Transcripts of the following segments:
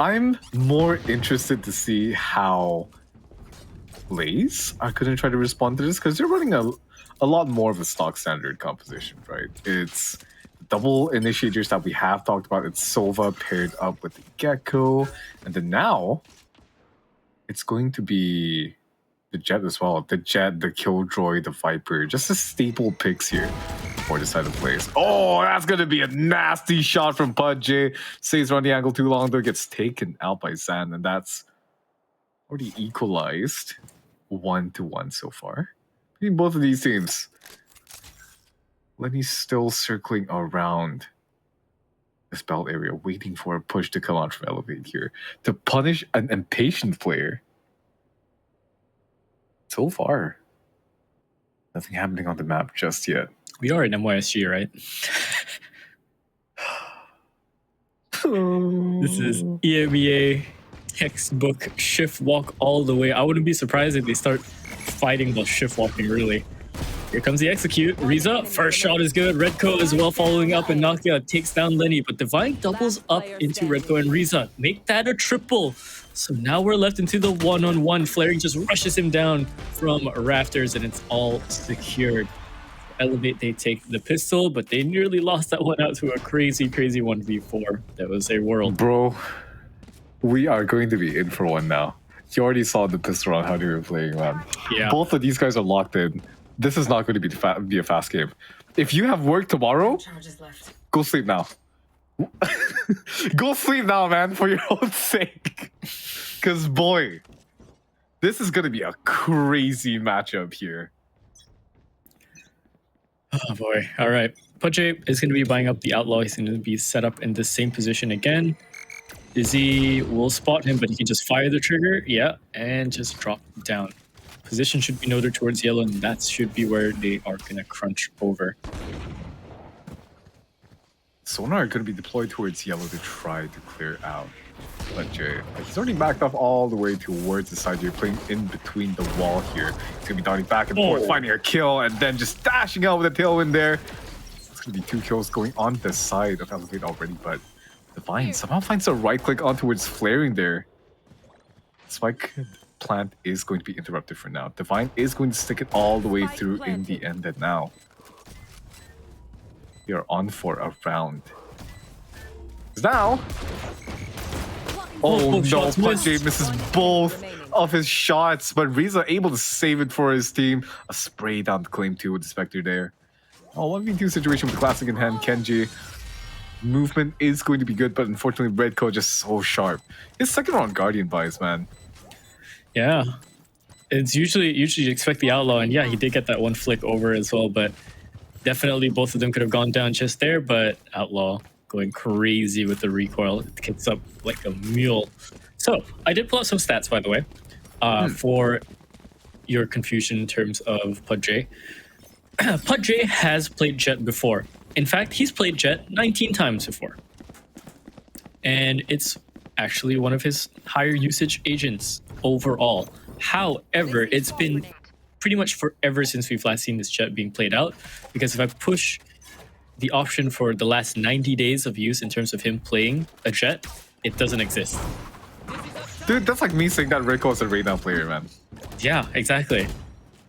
I'm more interested to see how LaZe are going to try to respond to this, because they're running a lot more of a stock standard composition, right? It's double initiators that we have talked about. It's Sova paired up with the Gecko, and then now it's going to be the Jet as well. The Jet, the Killjoy, the Viper, just the staple picks here for this side of plays. Oh, that's going to be a nasty shot from Pudj. Stays around the angle too long, though, gets taken out by Zan, and that's already equalized 1-1 so far between both of these teams. Lenny's still circling around this belt area, waiting for a push to come out from Elevate here to punish an impatient player. So far, nothing happening on the map just yet. We are in MYSG, right? This is EMEA textbook shift walk all the way. I wouldn't be surprised if they start fighting while shift walking, really. Here comes the execute. Riza, first shot is good. Redco as well following up, and Nakia takes down Lenny, but Divine doubles up into Redco and Riza. Make that a triple. So now we're left into the one-on-one. Flaring just rushes him down from rafters, and it's all secured. Elevate, they take the pistol, but they nearly lost that one out to a crazy 1v4. That was a world. Bro, we are going to be in for one now. You already saw the pistol on how they were playing, man. Yeah. Both of these guys are locked in. This is not going to be a fast game. If you have work tomorrow, go sleep now. Go sleep now, man, for your own sake. Because, boy, this is going to be a crazy matchup here. Oh, boy. All right. Pudj is going to be buying up the Outlaw. He's going to be set up in the same position again. Izzy will spot him, but he can just fire the trigger. Yeah, and just drop down. Position should be noted towards yellow, and that should be where they are going to crunch over. Sonar are going to be deployed towards yellow to try to clear out. But he's already backed up all the way towards the side here, playing in between the wall here. He's going to be darting back and forth, finding a kill, and then just dashing out with a tailwind there. It's going to be 2 kills going on the side of Elevate already, but Divine somehow finds a right click on towards flaring there. Spike plant is going to be interrupted for now. Divine is going to stick it all the way through in the end, and now we are on for a round. Now, oh no, Pudj misses both of his shots, but Riza able to save it for his team. A spray down the claim 2 with the Spectre there. Oh, 1v2 situation with the Classic in hand. Kenji. Movement is going to be good, but unfortunately Redco just so sharp. His second round Guardian buys, man. Yeah. It's usually you expect the Outlaw, and yeah, he did get that one flick over as well, but definitely both of them could have gone down just there, but Outlaw going crazy with the recoil. It kicks up like a mule. So, I did pull out some stats, by the way, for your confusion in terms of Pudj. Pudj has played Jet before. In fact, he's played Jet 19 times before. And it's actually one of his higher usage agents overall. However, it's been pretty much forever since we've last seen this Jet being played out, because if I push the option for the last 90 days of use in terms of him playing a Jet, it doesn't exist. Dude, that's like me saying that Rico is a Reyna player, man. Yeah, exactly.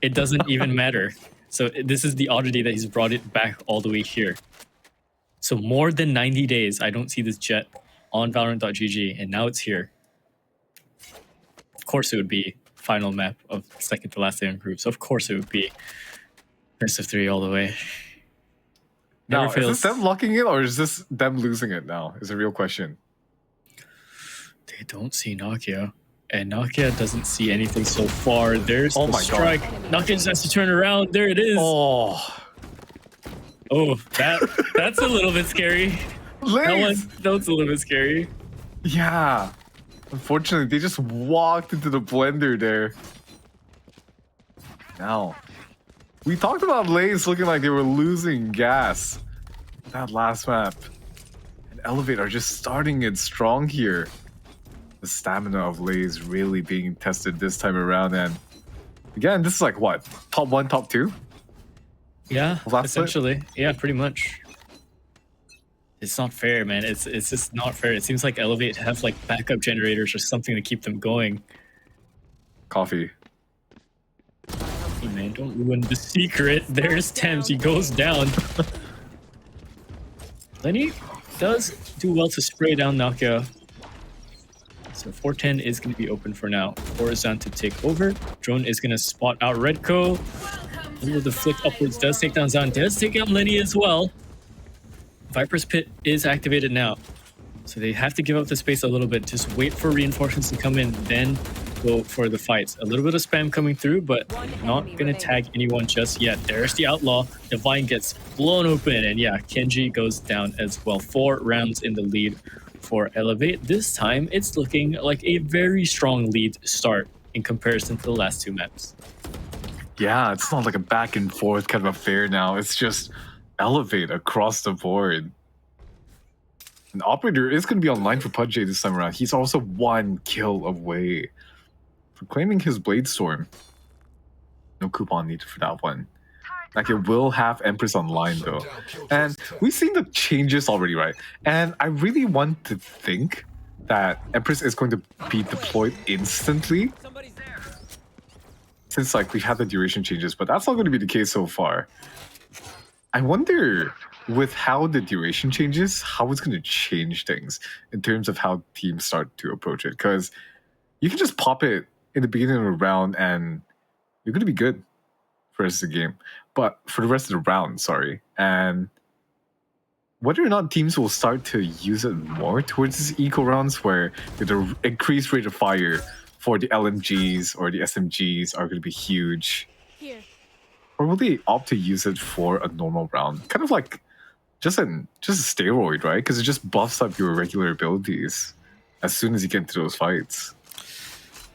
It doesn't even matter. So this is the oddity that he's brought it back all the way here. So more than 90 days, I don't see this Jet on Valorant.gg, and now it's here. Of course it would be final map of second to last day in groups. Of course it would be best of 3 all the way. Now, is this them locking it, or is this them losing it now? Is a real question. They don't see Nakia. And Nakia doesn't see anything so far. There's the strike. Nakia just has to turn around. There it is. Oh, that's a little bit scary. That one's a little bit scary. Yeah. Unfortunately, they just walked into the blender there. Now, we talked about LaZe looking like they were losing gas that last map. And Elevate are just starting it strong here. The stamina of LaZe really being tested this time around, and again, this is like what? Top 1, top 2? Yeah, essentially. Yeah, pretty much. It's not fair, man. It's just not fair. It seems like Elevate have like backup generators or something to keep them going. Coffee. Hey, man, don't ruin the secret. There's Thames. He goes down. Lenny does do well to spray down Nokia. So 410 is going to be open for now. Horizon to take over. Drone is going to spot out Redco. The flick upwards does take down Zan. Does take out Lenny as well. Viper's Pit is activated now. So they have to give up the space a little bit. Just wait for reinforcements to come in, then go for the fights. A little bit of spam coming through, but not going to tag anyone just yet. There's the Outlaw. Divine gets blown open, and yeah, Kenji goes down as well. 4 rounds in the lead for Elevate. This time, it's looking like a very strong lead start in comparison to the last 2 maps. Yeah, it's not like a back and forth kind of affair now. It's just Elevate across the board. An Operator is going to be online for PUBG this time around. He's also 1 kill away from claiming his Blade Storm. No coupon needed for that one. Like, it will have Empress online though. And we've seen the changes already, right? And I really want to think that Empress is going to be deployed instantly. Since like we've had the duration changes, but that's not going to be the case so far. I wonder, with how the duration changes, how it's going to change things in terms of how teams start to approach it. Because you can just pop it in the beginning of the round and you're going to be good for the rest of the game. But for the rest of the round, sorry. And whether or not teams will start to use it more towards these eco rounds where the increased rate of fire for the LMGs or the SMGs are going to be huge. Here. Or will they opt to use it for a normal round? Kind of like just a steroid, right? Because it just buffs up your regular abilities as soon as you get into those fights.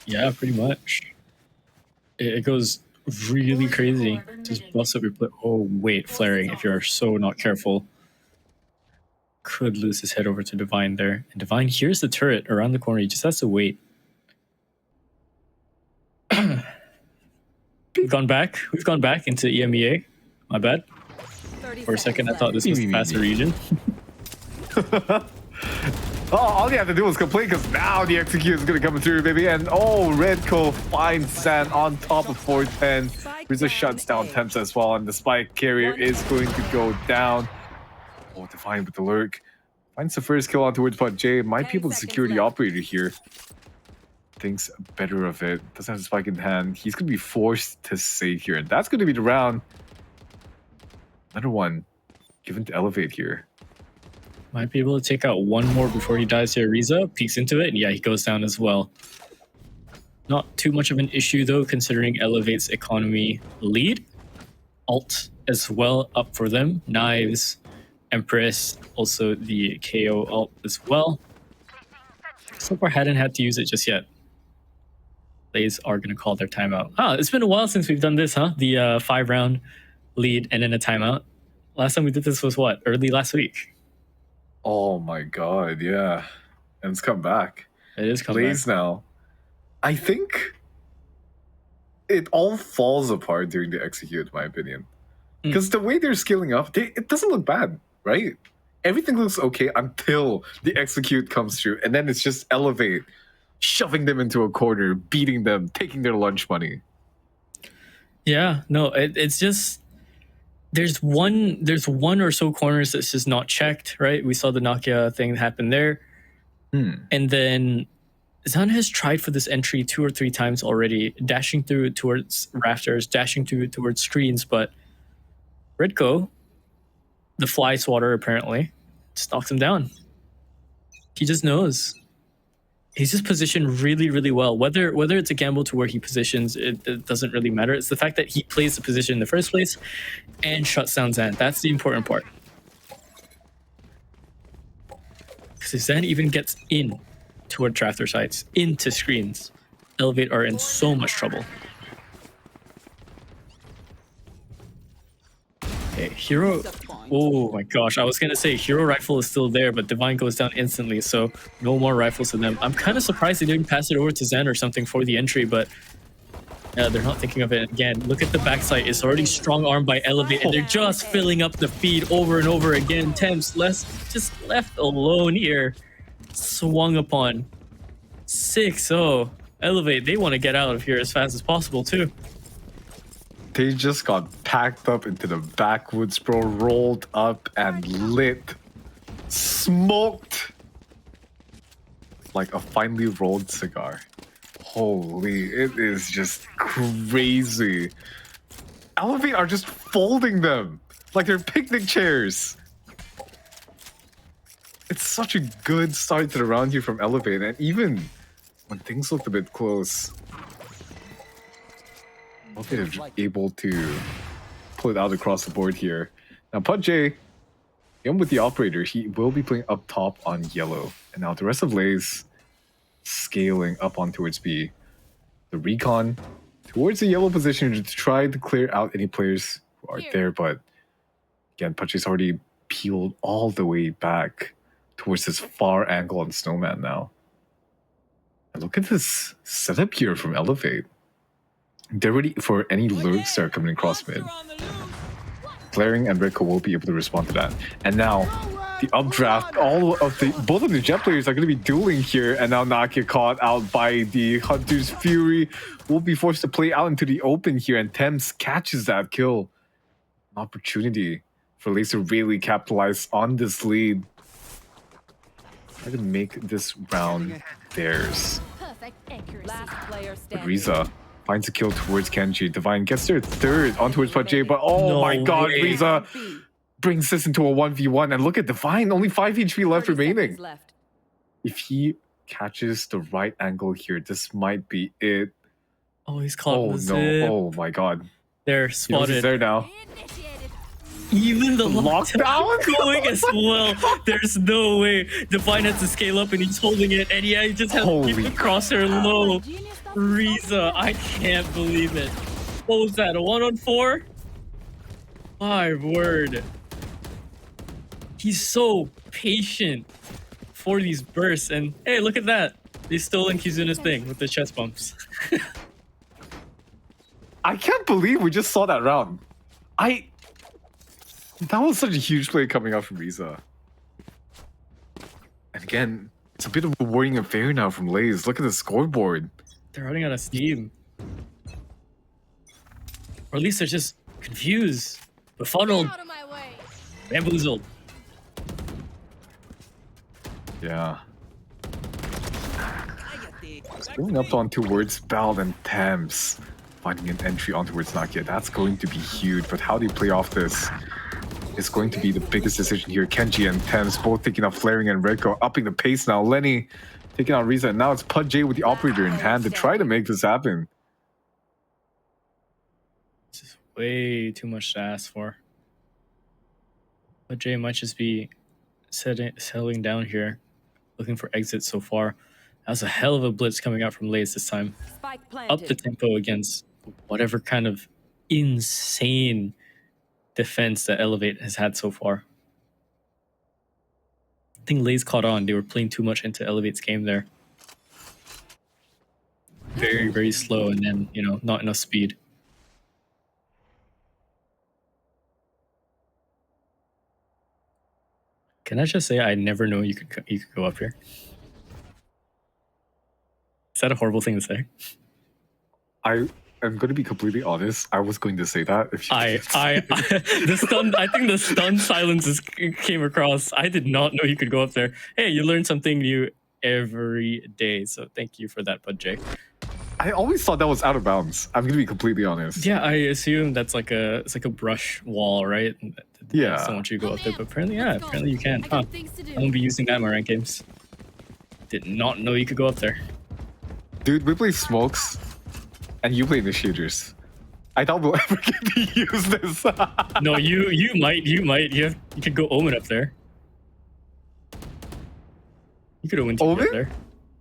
Yeah, pretty much. It goes really crazy. Just buffs up your play. Oh, wait, flaring. If you're so not careful, could lose his head over to Divine there. And Divine hears the turret around the corner. He just has to wait. We've gone back into EMEA. My bad. For a second, I thought this was the faster region. Oh, all you have to do was complain because now the execute is going to come through, baby. And oh, Redco finds Sand on top of 410. Rizzo shuts down Temps as well, and the spike carrier is going to go down. Oh, Divine with the lurk. Finds the first kill on towards Pot J. Might be able to secure the operator here. Thinks better of it. Doesn't have the spike in hand. He's going to be forced to save here, and that's going to be the round. Another one given to Elevate here. Might be able to take out one more before he dies here. Riza peeks into it, and yeah, he goes down as well. Not too much of an issue, though, considering Elevate's economy lead. Alt as well up for them. Knives, Empress, also the KO alt as well. So far, hadn't had to use it just yet. LaZe are going to call their timeout. Ah, it's been a while since we've done this, huh? The 5-round lead and then a timeout. Last time we did this was what? Early last week. Oh my god, yeah. And it's come back. It is come LaZe back. now. I think it all falls apart during the execute, in my opinion. Because the way they're scaling up, it doesn't look bad, right? Everything looks okay until the execute comes through. And then it's just Elevate, shoving them into a corner, beating them, taking their lunch money. Yeah, no, it's just... There's one or so corners that's just not checked, right? We saw the Nokia thing happen there. And then Zan has tried for this entry 2 or 3 times already, dashing through it towards rafters, dashing through it towards screens, but Redco, the fly swatter apparently, just knocks him down. He just knows. He's just positioned really, really well. Whether it's a gamble to where he positions, it doesn't really matter. It's the fact that he plays the position in the first place and shuts down Zan. That's the important part. Because if Zan even gets in toward rafter sites, into screens, Elevate are in so much trouble. Okay, Hero... Oh my gosh, I was going to say Hero Rifle is still there, but Divine goes down instantly, so no more rifles to them. I'm kind of surprised they didn't pass it over to Zen or something for the entry, but Yeah, they're not thinking of it again. Look at the backside. It's already strong armed by Elevate, and they're just filling up the feed over and over again. Temps just left alone here. Swung upon. 6-0. Elevate, they want to get out of here as fast as possible, too. They just got packed up into the backwoods, bro. Rolled up and lit. Smoked. Like a finely rolled cigar. Holy, it is just crazy. Elevate are just folding them like they're picnic chairs. It's such a good start to the round here from Elevate, and even when things looked a bit close, Elevate are able to pull it out across the board here. Now, Pudj, him with the operator, he will be playing up top on yellow, and now the rest of LaZe scaling up on towards B. The recon towards the yellow position to try to clear out any players who are there, but again, Pudj's already peeled all the way back towards this far angle on Snowman now. And look at this setup here from Elevate. They're ready for any lurks that are coming across mid. Flaring and Rico will be able to respond to that. And now, the updraft, both of the Jet players are going to be dueling here, and now not get caught out by the Hunter's Fury. Will be forced to play out into the open here, and Thames catches that kill. An opportunity for LaZe to really capitalize on this lead. Try to make this round theirs. But Riza finds a kill towards Kenji. Divine gets their third on towards Pudj, but oh my god, Riza brings this into a 1v1, and look at Divine, only 5 HP left remaining. If he catches the right angle here, this might be it. Oh, he's caught in the no, zip. oh my god. They're spotted. He's there now. Even the lockdown going as well. There's no way. Divine has to scale up and he's holding it, and yeah, he just has to keep the crosshair low. Riza, I can't believe it. What was that, a 1-on-4? My word. He's so patient for these bursts, and hey, look at that. They stole in Kizuna's thing with the chest bumps. I can't believe we just saw that round. That was such a huge play coming out from Riza. And again, it's a bit of a worrying affair now from LaZe. Look at the scoreboard. They're running out of steam. Or at least they're just confused, befuddled, bamboozled. Yeah. Going up on towards Bell and Thames. Finding an entry on towards Nakia. That's going to be huge, but how do you play off this is going to be the biggest decision here. Kenji and Thames both taking out Flaring and Redco, upping the pace now. Lenny taking out Riza, and now it's Pudj with the operator in hand to try to make this happen. This is way too much to ask for. Pudj might just be settling down here, looking for exits so far. That was a hell of a blitz coming out from LaZe this time. Up the tempo against whatever kind of insane defense that Elevate has had so far. I think LaZe caught on. They were playing too much into Elevate's game there. Very, very slow, and then, you know, not enough speed. Can I just say I never knew you could go up here? Is that a horrible thing to say? I am going to be completely honest. I was going to say that. If you I think the stunned silences came across. I did not know you could go up there. Hey, you learn something new every day. So thank you for that, Pudj. I always thought that was out of bounds. I'm going to be completely honest. Yeah, I assume that's like a brush wall, right? Yeah. I don't want you to go up there, but apparently you can. Huh. I won't be using that in my ranked games. Did not know you could go up there. Dude, we play smokes, and you play initiators. I thought we'll ever get to use this. No, you might. You could go Omen up there. You could Omen up there.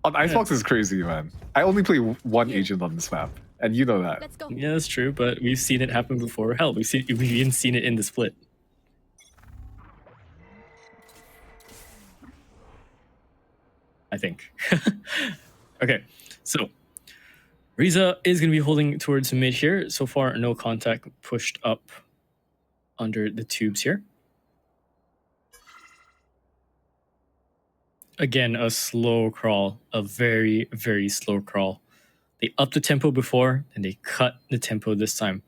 On Icebox is crazy, man. I only play one agent on this map, and you know that. Let's go. Yeah, that's true, but we've seen it happen before. Hell, we've even seen it in the split. I think. Okay, so Riza is going to be holding towards mid here. So far, no contact pushed up under the tubes here. Again, a slow crawl, a very, very slow crawl. They upped the tempo before, and they cut the tempo this time.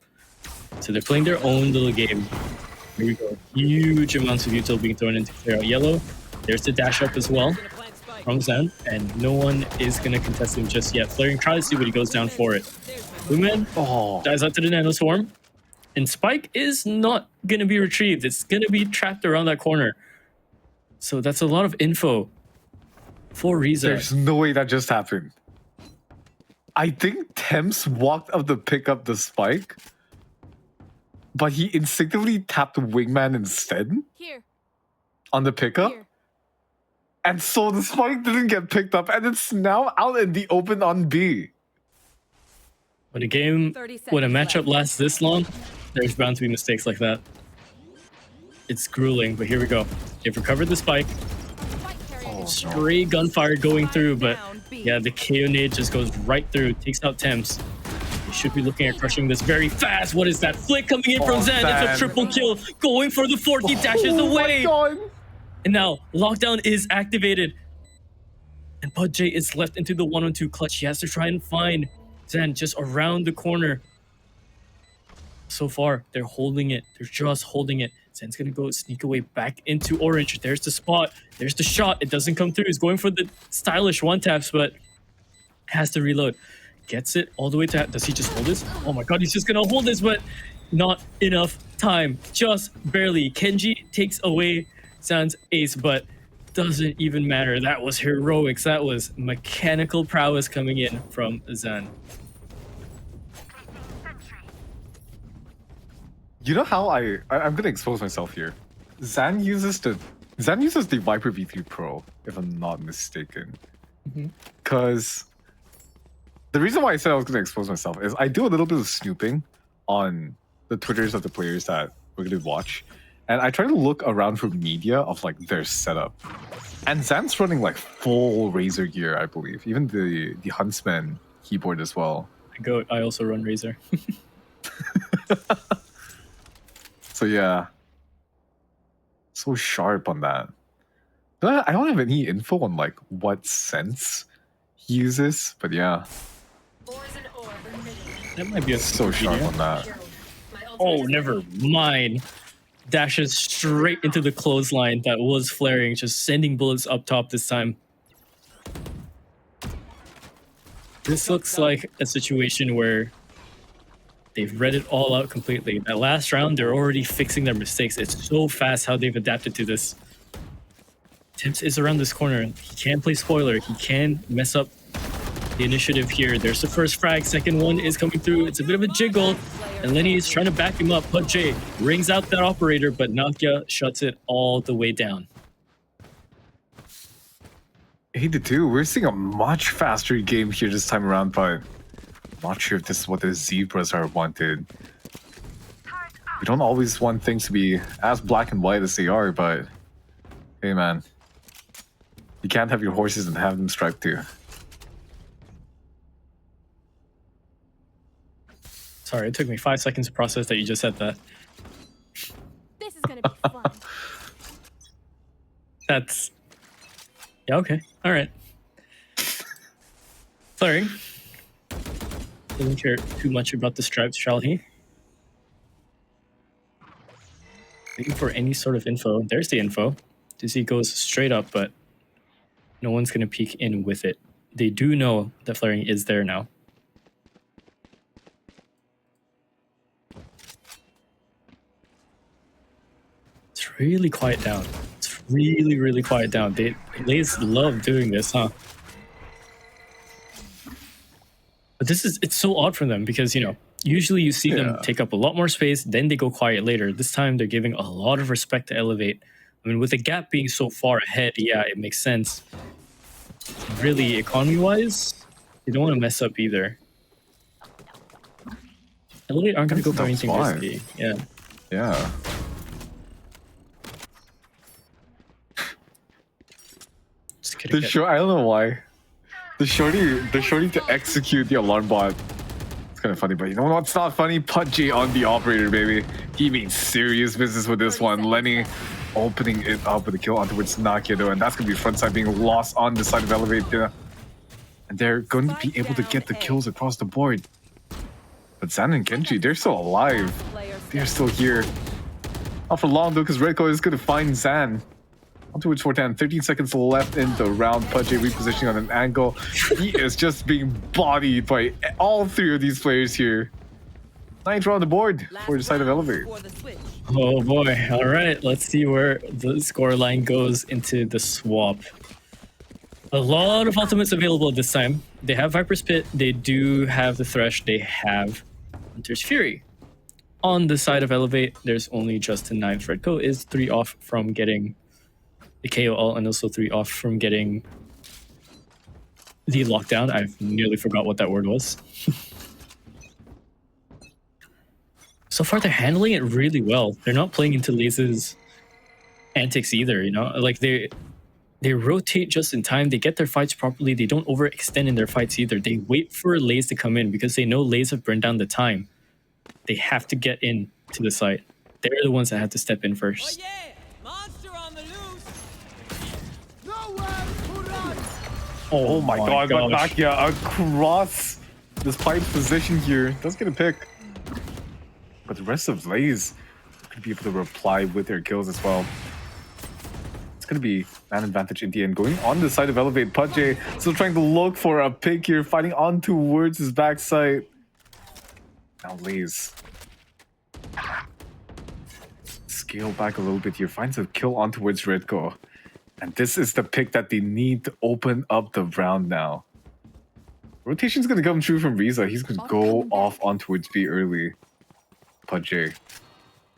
So they're playing their own little game. Here we go. Huge amounts of util being thrown in to clear out yellow. There's the dash up as well from Zen, and no one is going to contest him just yet. Flaring tries to, but he goes down for it. Lumen dives out to the Nano Swarm, and Spike is not going to be retrieved. It's going to be trapped around that corner. So that's a lot of info for Riza. There's no way that just happened. I think Thames walked up to pick up the spike, but he instinctively tapped Wingman instead on the pickup. And so the spike didn't get picked up, and it's now out in the open on B. When a matchup lasts this long, there's bound to be mistakes like that. It's grueling, but here we go. They've recovered the spike. Stray gunfire going through, but yeah, the KO nade just goes right through, takes out Thames. They should be looking at crushing this very fast. What is that? Flick coming in from Zen. It's a triple kill, going for the 40, dashes away. And now lockdown is activated, and PUBG is left into the 1-on-2 clutch. He has to try and find Zen just around the corner. So far, they're holding it. They're just holding it. Zen's gonna go sneak away back into orange. There's the spot. There's the shot. It doesn't come through. He's going for the stylish one taps, but has to reload. Gets it all the way to. Does he just hold this? Oh my god, he's just gonna hold this, but not enough time. Just barely. Kenji takes away Zen's ace, but doesn't even matter. That was heroics. That was mechanical prowess coming in from Zen. You know how I'm gonna expose myself here. Zan uses the Viper V3 Pro, if I'm not mistaken. Because the reason why I said I was gonna expose myself is I do a little bit of snooping on the Twitters of the players that we're gonna watch, and I try to look around for media of like their setup. And Zan's running like full Razor gear, I believe. Even the Huntsman keyboard as well. I also run Razor. So yeah, so sharp on that. But I don't have any info on like what sense he uses, but yeah, That might be a so sharp on that. Oh, never mind. Dashes straight into the clothesline that was flaring, just sending bullets up top this time. This looks like a situation where they've read it all out completely. That last round, they're already fixing their mistakes. It's so fast how they've adapted to this. Tips is around this corner. He can play spoiler. He can mess up the initiative here. There's the first frag. Second one is coming through. It's a bit of a jiggle. And Lenny is trying to back him up. PUBG rings out that operator, but Nakia shuts it all the way down. 8-2. We're seeing a much faster game here this time around, but not sure if this is what the Zebras are wanted. We don't always want things to be as black and white as they are, but hey man, you can't have your horses and have them striped too. Sorry, it took me 5 seconds to process that you just said that. This is gonna be fun. That's... Yeah, okay. Alright. Sorry. Doesn't care too much about the stripes, shall he? Looking for any sort of info. There's the info. Dizzy goes straight up, but no one's going to peek in with it. They do know that flaring is there now. It's really quiet down. It's really, really quiet down. LaZe love doing this, huh? But it's so odd for them because, you know, usually you see them take up a lot more space, then they go quiet later. This time they're giving a lot of respect to Elevate. I mean, with the gap being so far ahead, yeah, it makes sense. Really, economy-wise, they don't want to mess up either. Elevate aren't going to go for anything risky. Yeah. Yeah. Just kidding. I don't know why. The shorty to execute the alarm bot. It's kind of funny, but you know what's not funny? Pudgy on the operator, baby. He means serious business with this one. Lenny opening it up with a kill onto Nakia though, and that's gonna be frontside being lost on the side of elevator. And they're going to be able to get the kills across the board. But Zan and Genji, they're still alive. They're still here. Not for long though, because Redco is gonna find Zan. Onto Fortan, 13 seconds left in the round. Pudgy repositioning on an angle. He is just being bodied by all three of these players here. 9th on the board for the side of Elevate. Oh boy. All right. Let's see where the scoreline goes into the swap. A lot of ultimates available at this time. They have Viper's Pit. They do have the Thresh. They have Hunter's Fury. On the side of Elevate, there's only Justin 9. Fredco is 3 off from getting the KO ult and also 3 off from getting the lockdown. I've nearly forgot what that word was. So far, they're handling it really well. They're not playing into LaZe's antics either, you know? Like, they rotate just in time. They get their fights properly. They don't overextend in their fights either. They wait for LaZe to come in because they know LaZe have burned down the time. They have to get in to the site. They're the ones that have to step in first. Oh yeah! Monster on the loose! Oh my god, but gosh. Nakia across this pipe position here does get a pick. But the rest of LaZe could be able to reply with their kills as well. It's going to be man advantage in the end. Going on the side of Elevate, Pudgy still trying to look for a pick here, fighting on towards his backside. Now LaZe scale back a little bit here, finds a kill on towards Redco. And this is the pick that they need to open up the round now. Rotation's going to come true from Riza. He's going to go off on towards B early. Pudgy.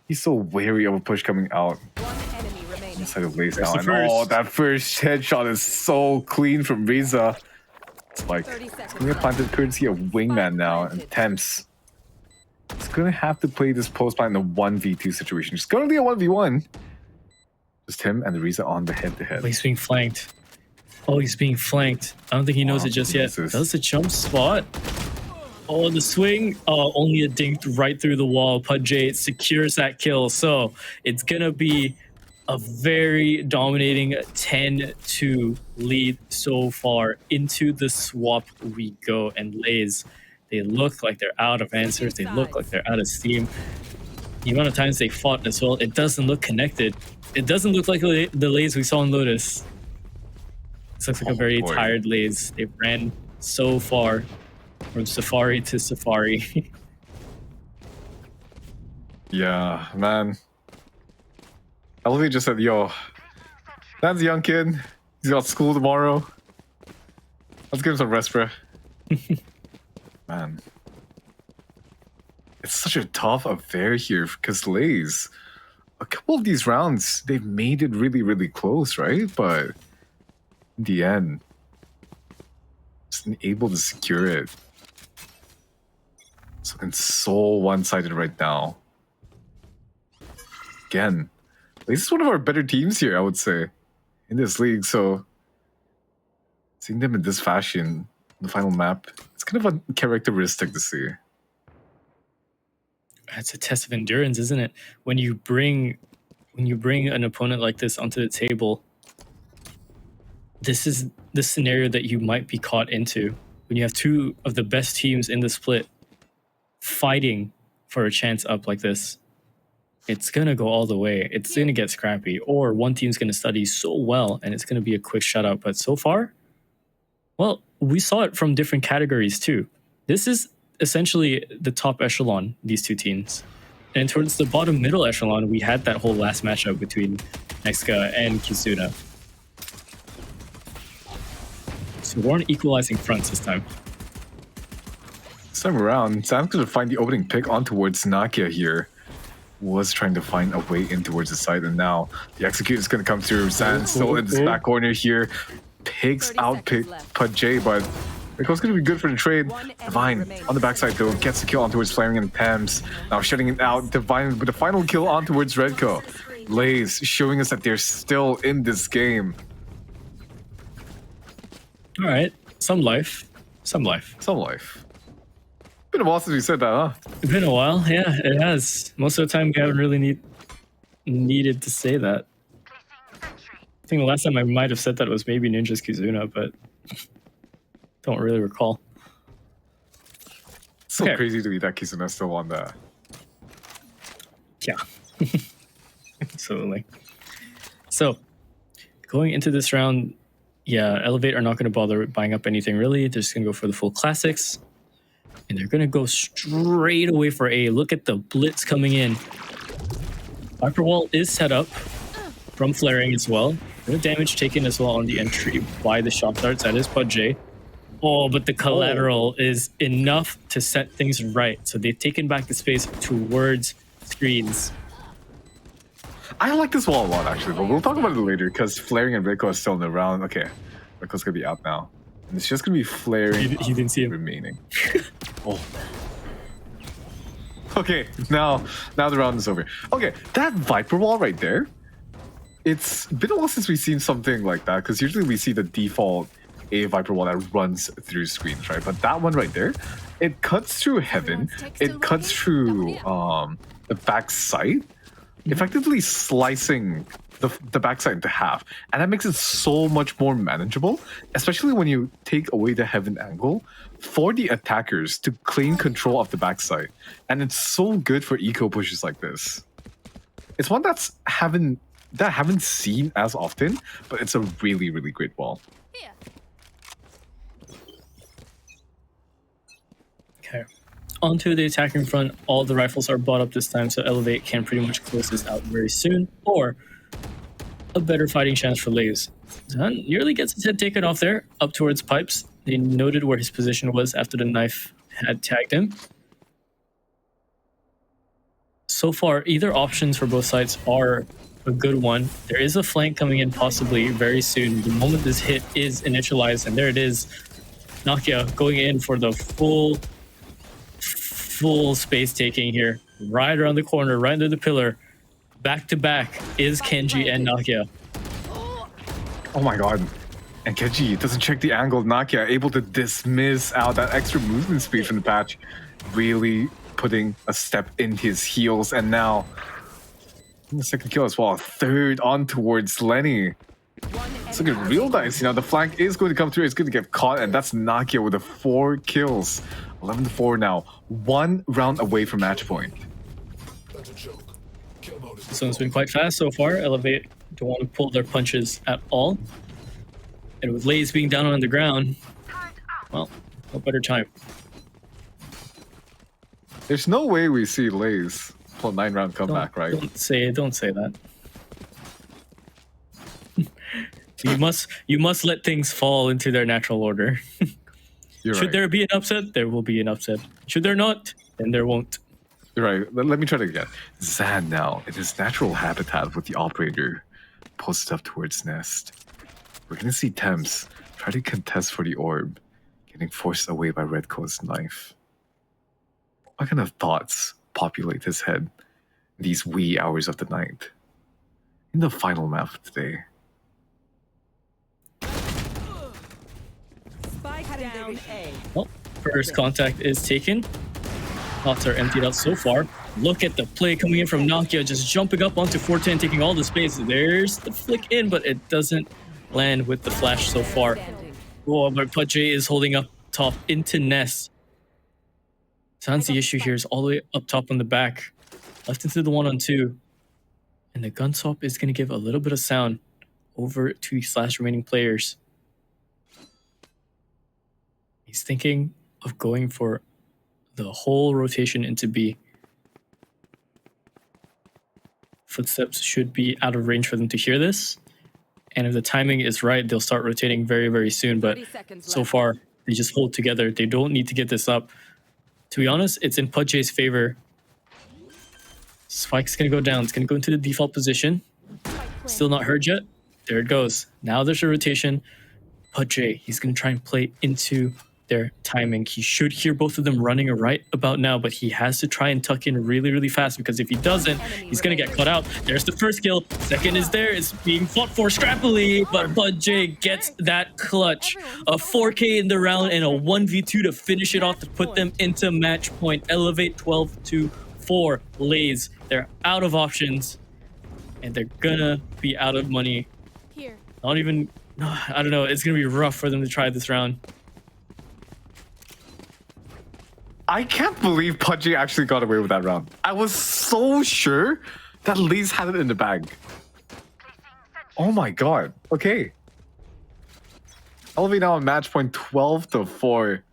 He's so wary of a push coming out. Inside of LaZe now. And oh, that first headshot is so clean from Riza. It's like, it's going to get planted courtesy of Wingman now. And Temps. It's going to have to play this post plan in a 1v2 situation. It's currently a 1v1. Just him and Riza on the head-to-head. Oh, he's being flanked. Oh, he's being flanked. I don't think he knows it just yet. Does the jump spot? Oh, the swing. Oh, only a dink right through the wall. Pudgy secures that kill. So it's going to be a very dominating 10-2 lead so far. Into the swap we go. And LaZe, they look like they're out of answers. They look like they're out of steam. The amount of times they fought as well, it doesn't look connected. It doesn't look like the LaZe we saw in Lotus. This looks like a very tired LaZe. They ran so far from Safari to Safari. Yeah, man. Elevate just said, yo, that's a young kid. He's got school tomorrow. Let's give him some rest, bro. Man. It's such a tough affair here because LaZe, a couple of these rounds, they've made it really, really close, right? But in the end, just able to secure it. It's looking so one-sided right now. Again, LaZe is one of our better teams here, I would say, in this league. So seeing them in this fashion, the final map, it's kind of a characteristic to see. It's a test of endurance, isn't it? When you bring an opponent like this onto the table, this is the scenario that you might be caught into. When you have two of the best teams in the split fighting for a chance up like this, it's gonna go all the way. It's gonna get scrappy, or one team's gonna study so well and it's gonna be a quick shutout. But so far, well, we saw it from different categories too. This is essentially the top echelon, these two teams. And towards the bottom middle echelon, we had that whole last matchup between Nexka and Kizuna. So we're on equalizing fronts this time. This time around, Sam's going to find the opening pick on towards Nakia here. Was trying to find a way in towards the side, and now the execute is going to come through. Zan still in this back corner here. Picks out Pudgy, but Rico's going to be good for the trade. Divine on the backside though, gets the kill on towards Flaming and Pams. Now shutting it out. Divine with the final kill on towards Redco. LaZe showing us that they're still in this game. All right. Some life. Some life. Some life. Been a while since we said that, huh? It's been a while. Yeah, it has. Most of the time, we haven't really needed to say that. I think the last time I might have said that was maybe Ninja's Kizuna, but don't really recall. So Okay. crazy to be that Kizuna still on the. Yeah. Absolutely. So, going into this round, yeah, Elevate are not going to bother buying up anything really. They're just going to go for the full classics. And they're going to go straight away for A. Look at the blitz coming in. Viper Wall is set up from flaring as well. No damage taken as well on the entry by the shock darts. That is Pudge. Oh, but the collateral is enough to set things right. So they've taken back the space towards screens. I like this wall a lot actually, but we'll talk about it later because flaring and Rico are still in the round. Okay, Rico's gonna be out now. And it's just gonna be flaring. He didn't see him. Remaining. Oh. Okay, now the round is over. Okay, that Viper wall right there. It's been a while since we've seen something like that because usually we see the default A Viper wall that runs through screens, right? But that one right there, it cuts through heaven. It cuts through the backside, effectively slicing the backside into half, and that makes it so much more manageable, especially when you take away the heaven angle for the attackers to claim control of the backside. And it's so good for eco pushes like this. It's one that I haven't seen as often, but it's a really, really great wall. Here. Okay. Onto the attacking front, all the rifles are bought up this time, so Elevate can pretty much close this out very soon, or a better fighting chance for LaZe. Zhan nearly gets his head taken off there, up towards pipes. They noted where his position was after the knife had tagged him. So far, either options for both sides are a good one. There is a flank coming in possibly very soon. The moment this hit is initialized, and there it is. Nakia going in for the full space taking here. Right around the corner, right under the pillar. Back to back is Kenji and Nakia. Oh my god. And Kenji doesn't check the angle of Nakia, able to dismiss out that extra movement speed from the patch. Really putting a step in his heels, and now the second kill as well. Third on towards Lenny. It's looking real nice. You know, the flank is going to come through. It's going to get caught, and that's Nakia with the 4 kills. 11-4 now. 1 round away from match point. This one's been quite fast so far. Elevate don't want to pull their punches at all. And with LaZe being down on the ground, well, no better time. There's no way we see LaZe pull a 9-round comeback, right? Don't say that. You must let things fall into their natural order. You're Should right. there be an upset? There will be an upset. Should there not? Then there won't. You're right. Let me try it again. Zhan now in his natural habitat with the operator posted up towards nest. We're gonna see Thames try to contest for the orb, getting forced away by Redcoat's knife. What kind of thoughts populate his head these wee hours of the night? In the final map of today. Spike down A. Well, first contact is taken. Pots are emptied out so far. Look at the play coming in from Nakia, just jumping up onto 410, taking all the space. There's the flick in, but it doesn't land with the flash so far. Oh, but Pudge is holding up top into Nest. Sounds the issue here is all the way up top on the back. Left into the 1-on-2. And the gun swap is going to give a little bit of sound over to Slash remaining players. He's thinking of going for the whole rotation into B. Footsteps should be out of range for them to hear this. And if the timing is right, they'll start rotating very, very soon. But so far, they just hold together. They don't need to get this up. To be honest, it's in Pudge's favor. Spike's going to go down. It's going to go into the default position. Still not heard yet. There it goes. Now there's a rotation. Pudge, he's going to try and play into their timing. He should hear both of them running right about now, but he has to try and tuck in really, really fast, because if he doesn't, he's going to get cut out. There's the first kill. Second is there. It's being fought for scrappily, but PUBG gets that clutch. A 4K in the round and a 1v2 to finish it off to put them into match point. Elevate 12-4. LaZe, they're out of options, and they're gonna be out of money. Here. Not even, I don't know, it's gonna be rough for them to try this round. I can't believe PUBG actually got away with that round. I was so sure that LaZe had it in the bag. Oh my god. Okay. Elevate now on match point 12-4.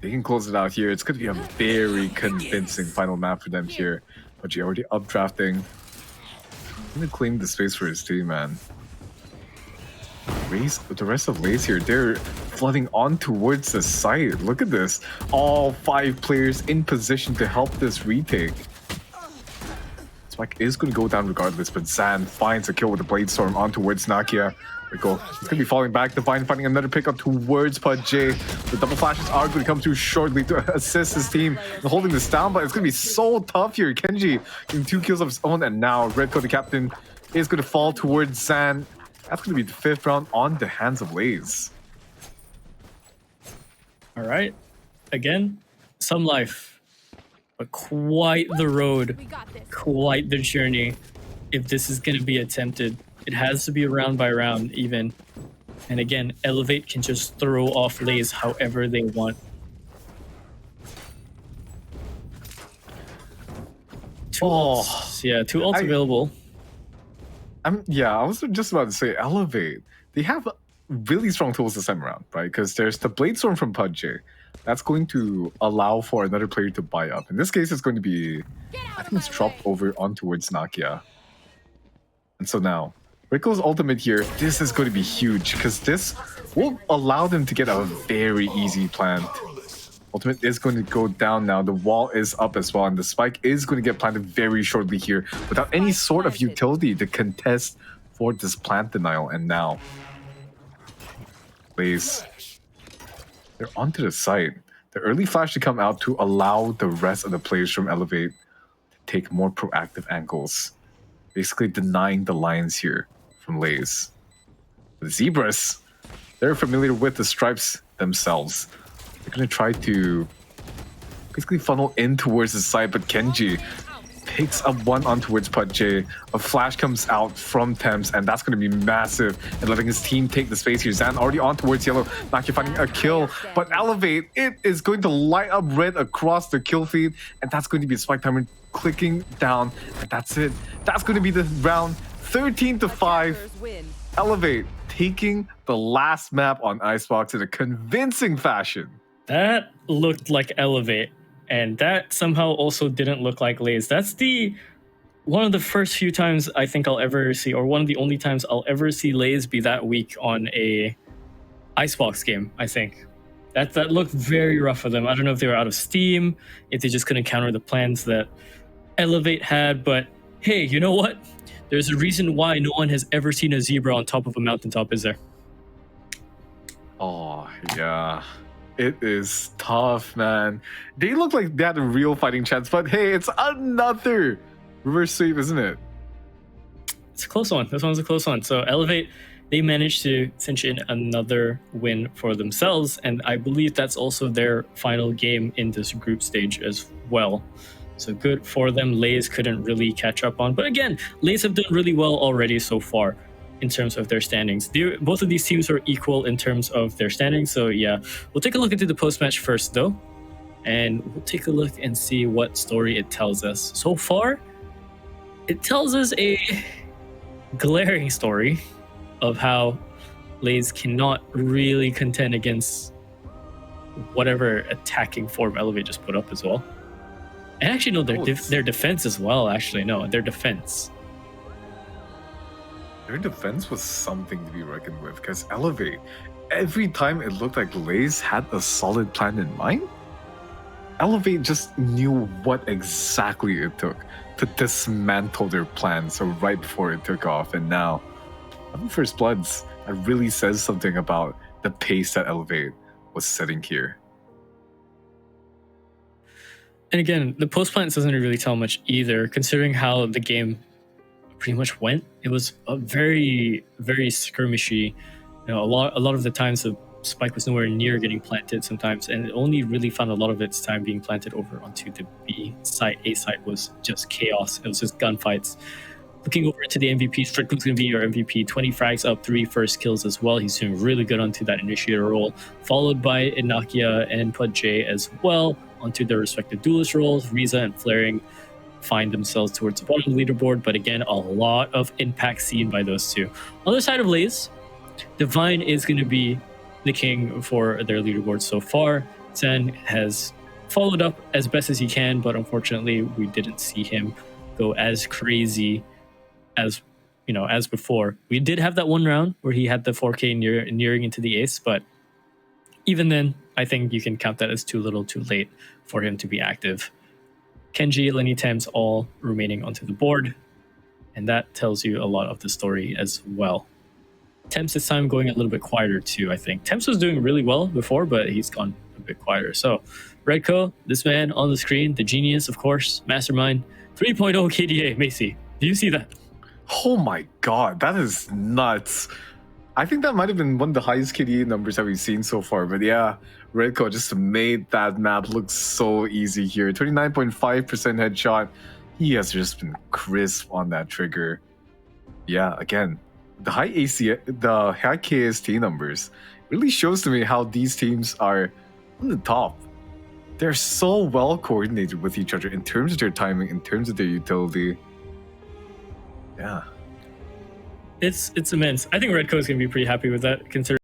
They can close it out here. It's going to be a very convincing final map for them here. PUBG already updrafting. He's going to claim the space for his team, man. LaZe, the rest of LaZe here, they're flooding on towards the site. Look at this. All 5 players in position to help this retake. Spike is going to go down regardless, but Zan finds a kill with the Blade Storm on towards Nakia. Rico, he's going to be falling back. Divine finding another pick up towards PUBG. The double flashes are going to come through shortly to assist his team in holding this down, but it's going to be so tough here. Kenji getting 2 kills of his own, and now Redco, the captain, is going to fall towards Zan. That's going to be the 5th round on the hands of LaZe. All right. Again, some life, but quite the road, We got this. quite the journey. If this is going to be attempted, it has to be round by round even. And again, Elevate can just throw off LaZe however they want. Two ults. Yeah, 2 ults available. I was just about to say Elevate. They have really strong tools this time around, right? Because there's the Blade Storm from PUBG. That's going to allow for another player to buy up. In this case, it's going to be, I think it's dropped over on towards Nakia. And so now, Rico's ultimate here, this is going to be huge because this will allow them to get a very easy plant. Ultimate is going to go down now. The wall is up as well, and the spike is going to get planted very shortly here without any sort of utility to contest for this plant denial. And now, LaZe, they're onto the site. The early flash to come out to allow the rest of the players from Elevate to take more proactive angles, basically denying the lines here from LaZe. The Zebras, they're familiar with the stripes themselves. They're going to try to basically funnel in towards the side, but Kenji picks up one on towards PUBG. A flash comes out from Thames, and that's going to be massive and letting his team take the space here. Zan already on towards yellow. Nakia finding a kill, but Elevate, it is going to light up red across the kill feed, and that's going to be a spike timer clicking down, and that's it. That's going to be the round 13-5. Elevate taking the last map on Icebox in a convincing fashion. That looked like Elevate, and that somehow also didn't look like LaZe. That's the one of the first few times I think I'll ever see, or one of the only times I'll ever see LaZe be that weak on a Icebox game, I think. That looked very rough for them. I don't know if they were out of steam, if they just couldn't counter the plans that Elevate had, but hey, you know what? There's a reason why no one has ever seen a zebra on top of a mountaintop, is there? Oh, yeah. It is tough, man. They look like they had a real fighting chance, but hey, it's another reverse sweep, isn't it? It's a close one. This one's a close one. So Elevate, they managed to cinch in another win for themselves, and I believe that's also their final game in this group stage as well. So good for them. LaZe couldn't really catch up on. But again, LaZe have done really well already so far in terms of their standings. Both of these teams are equal in terms of their standings. So yeah, we'll take a look into the post-match first though. And we'll take a look and see what story it tells us. So far, it tells us a glaring story of how LaZe cannot really contend against whatever attacking form Elevate just put up as well. And actually, no, their defense as well. Actually, no, their defense. Their defense was something to be reckoned with, because Elevate, every time it looked like LaZe had a solid plan in mind, Elevate just knew what exactly it took to dismantle their plan. So right before it took off, and now, having First Bloods, that really says something about the pace that Elevate was setting here. And again, the post plants doesn't really tell much either, considering how the game pretty much went. It was a very, very skirmishy. You know, a lot of the times the spike was nowhere near getting planted sometimes, and it only really found a lot of its time being planted over onto the B site. A site was just chaos. It was just gunfights. Looking over to the MVP, Strickland's going to be your MVP. 20 frags up, 3 first kills as well. He's doing really good onto that initiator role, followed by Inakia and Pud J as well onto their respective duelist roles. Riza and Flaring find themselves towards the bottom of the leaderboard, but again, a lot of impact seen by those two. On the side of LaZe, Divine is going to be the king for their leaderboard so far. Zen has followed up as best as he can, but unfortunately, we didn't see him go as crazy as before. We did have that one round where he had the 4K nearing into the ace, but even then, I think you can count that as too little too late for him to be active. Kenji, Lenny, Thames all remaining onto the board, and that tells you a lot of the story as well. Thames this time going a little bit quieter too, I think. Thames was doing really well before, but he's gone a bit quieter. So, Redco, this man on the screen, the genius, of course, mastermind, 3.0 KDA, Macy. Do you see that? Oh my god, that is nuts. I think that might have been one of the highest KDA numbers that we've seen so far. But yeah, Redco just made that map look so easy here. 29.5% headshot. He has just been crisp on that trigger. Yeah, again, the high KST numbers really shows to me how these teams are on the top. They're so well coordinated with each other in terms of their timing, in terms of their utility. Yeah. It's immense. I think Redco is going to be pretty happy with that, considering